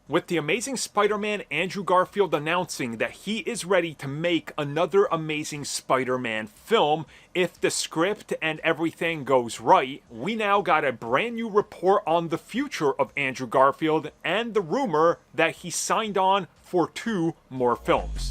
With the Amazing Spider-Man Andrew Garfield announcing that he is ready to make another Amazing Spider-Man film if the script and everything goes right, we now got a brand new report on the future of Andrew Garfield and the rumor that he signed on for 2 more films.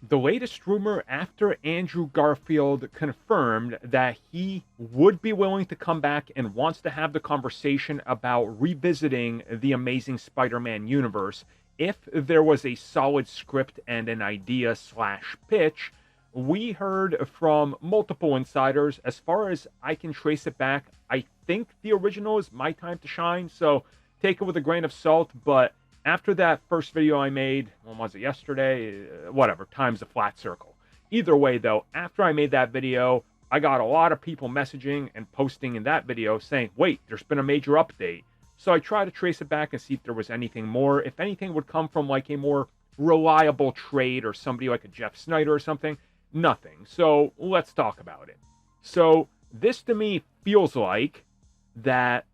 The latest rumor after Andrew Garfield confirmed that he would be willing to come back and wants to have the conversation about revisiting the Amazing Spider-Man universe if there was a solid script and an idea slash pitch. We heard from multiple insiders. As far as I can trace it back, I think the original is My Time to Shine, so take it with a grain of salt, but after that first video I made, when was it, yesterday? Whatever, time's a flat circle. Either way, though, after I made that video, I got a lot of people messaging and posting in that video saying, wait, there's been a major update. So I tried to trace it back and see if there was anything more. If anything would come from like a more reliable trade or somebody like a Jeff Snyder or something. Nothing. So let's talk about it. So this to me feels like that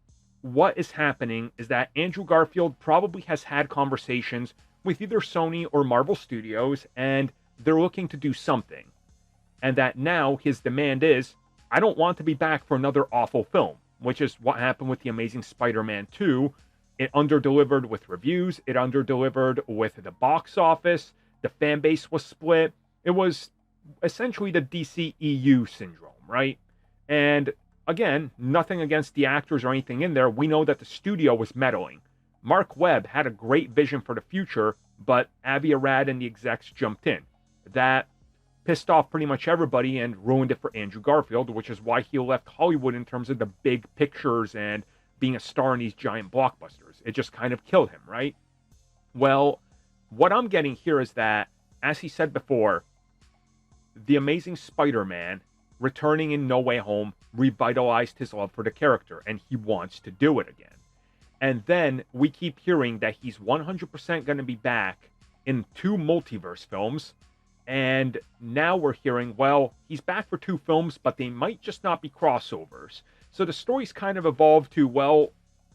what is happening is that Andrew Garfield probably has had conversations with either Sony or Marvel Studios, and they're looking to do something. And that now his demand is, I don't want to be back for another awful film, which is what happened with The Amazing Spider-Man 2. It underdelivered with reviews. It underdelivered with the box office. The fan base was split. It was essentially the DCEU syndrome, right? And again, nothing against the actors or anything in there. We know that the studio was meddling. Mark Webb had a great vision for the future, but Avi Arad and the execs jumped in. That pissed off pretty much everybody and ruined it for Andrew Garfield, which is why he left Hollywood in terms of the big pictures and being a star in these giant blockbusters. It just kind of killed him, right? Well, what I'm getting here is that, as he said before, The Amazing Spider-Man returning in No Way Home revitalized his love for the character, and he wants to do it again. And then we keep hearing that he's 100% going to be back in 2 multiverse films, and now we're hearing, well, he's back for 2 films, but they might just not be crossovers. So the story's kind of evolved to, well,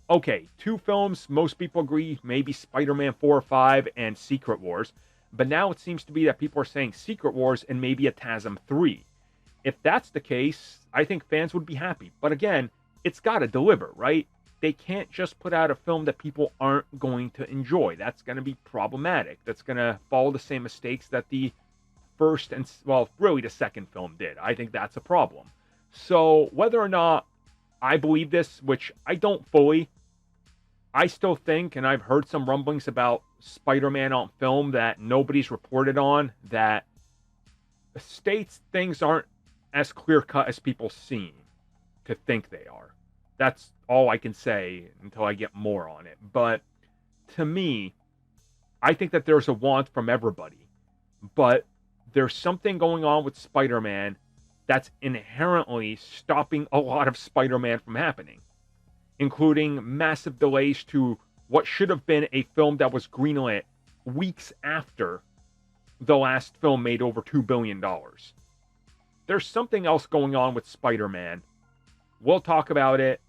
okay, 2 films, most people agree, maybe Spider-Man 4 or 5 and Secret Wars, but now it seems to be that people are saying Secret Wars and maybe a TASM 3. If that's the case, I think fans would be happy. But again, it's got to deliver, right? They can't just put out a film that people aren't going to enjoy. That's going to be problematic. That's going to follow the same mistakes that the first and, well, really the second film did. I think that's a problem. So whether or not I believe this, which I don't fully, I still think, and I've heard some rumblings about Spider-Man on film that nobody's reported on, that states things aren't as clear-cut as people seem to think they are. That's all I can say until I get more on it. But to me, I think that there's a want from everybody. But there's something going on with Spider-Man that's inherently stopping a lot of Spider-Man from happening, including massive delays to what should have been a film that was greenlit weeks after the last film made over $2 billion. There's something else going on with Spider-Man. We'll talk about it.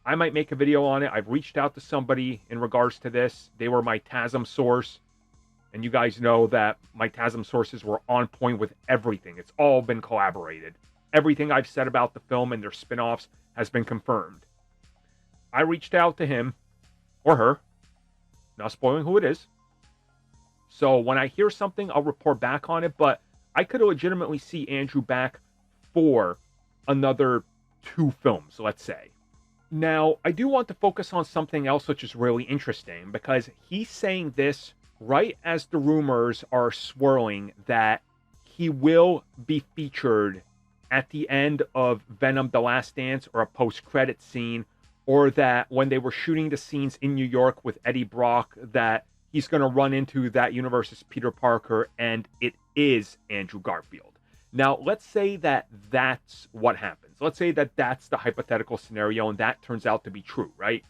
I might make a video on it. I've reached out to somebody in regards to this. They were my TASM source. And you guys know that my TASM sources were on point with everything. It's all been collaborated. Everything I've said about the film and their spin-offs has been confirmed. I reached out to him, or her, not spoiling who it is. So when I hear something, I'll report back on it, but I could legitimately see Andrew back for another 2 films, let's say. Now, I do want to focus on something else which is really interesting, because he's saying this right as the rumors are swirling that he will be featured at the end of Venom: The Last Dance or a post-credit scene, or that when they were shooting the scenes in New York with Eddie Brock, that he's going to run into that universe's Peter Parker, and it is Andrew Garfield. Now, let's say that that's what happens. Let's say that that's the hypothetical scenario, and that turns out to be true, right?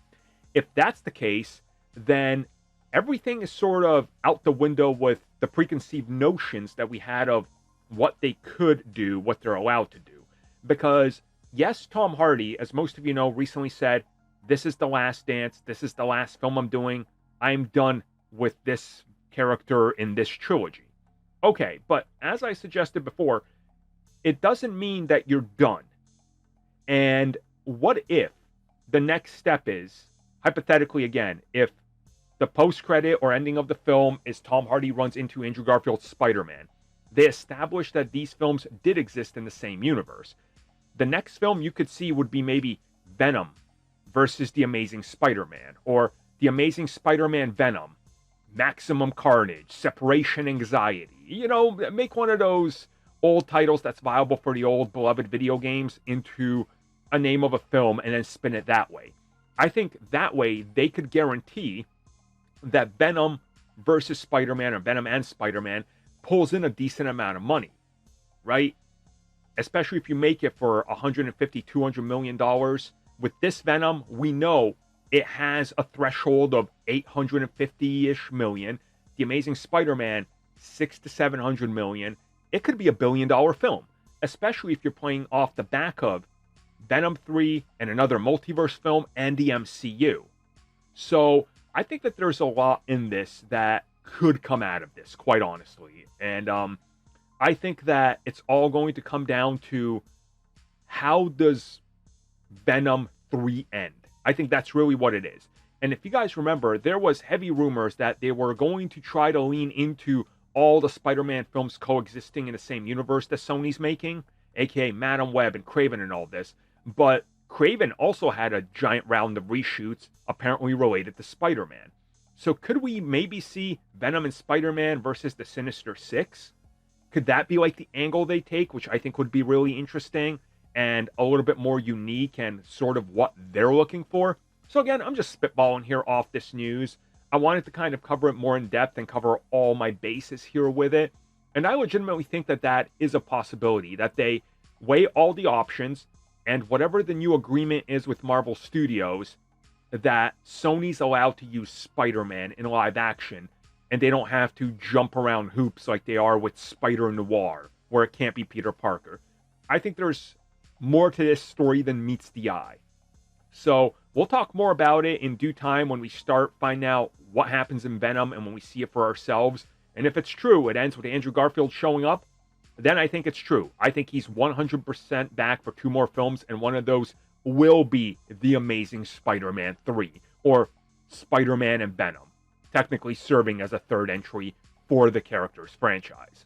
If that's the case, then everything is sort of out the window with the preconceived notions that we had of what they could do, what they're allowed to do. Because, yes, Tom Hardy, as most of you know, recently said, this is the last dance. This is the last film I'm doing. I'm done with this character in this trilogy. Okay, but as I suggested before, it doesn't mean that you're done. And what if the next step is, hypothetically again, if the post-credit or ending of the film is Tom Hardy runs into Andrew Garfield's Spider-Man, they established that these films did exist in the same universe. The next film you could see would be maybe Venom versus The Amazing Spider-Man, or The Amazing Spider-Man Venom, Maximum Carnage, Separation Anxiety. You know, make one of those old titles that's viable for the old beloved video games into a name of a film and then spin it that way. I think that way they could guarantee that Venom versus Spider-Man, or Venom and Spider-Man, pulls in a decent amount of money, right? Especially if you make it for $150, $200 million. With this Venom, we know it has a threshold of 850-ish million. The Amazing Spider-Man, 600 to 700 million. It could be a $1 billion film, especially if you're playing off the back of Venom 3 and another multiverse film and the MCU. So I think that there's a lot in this that could come out of this, quite honestly. And I think that it's all going to come down to, how does Venom 3 end? I think that's really what it is. And if you guys remember, there was heavy rumors that they were going to try to lean into all the Spider-Man films coexisting in the same universe that Sony's making, aka Madam Web and Kraven and all this. But Kraven also had a giant round of reshoots apparently related to Spider-Man. So could we maybe see Venom and Spider-Man versus the Sinister Six? Could that be like the angle they take, which I think would be really interesting and a little bit more unique and sort of what they're looking for? So again, I'm just spitballing here off this news. I wanted to kind of cover it more in depth and cover all my bases here with it. And I legitimately think that that is a possibility, that they weigh all the options, and whatever the new agreement is with Marvel Studios, that Sony's allowed to use Spider-Man in live action, and they don't have to jump around hoops like they are with Spider-Noir, where it can't be Peter Parker. I think there's more to this story than meets the eye. So we'll talk more about it in due time when we start finding out what happens in Venom and when we see it for ourselves. And if it's true, it ends with Andrew Garfield showing up, then I think it's true. I think he's 100% back for 2 more films, and one of those will be The Amazing Spider-Man 3, or Spider-Man and Venom, technically serving as a third entry for the character's franchise.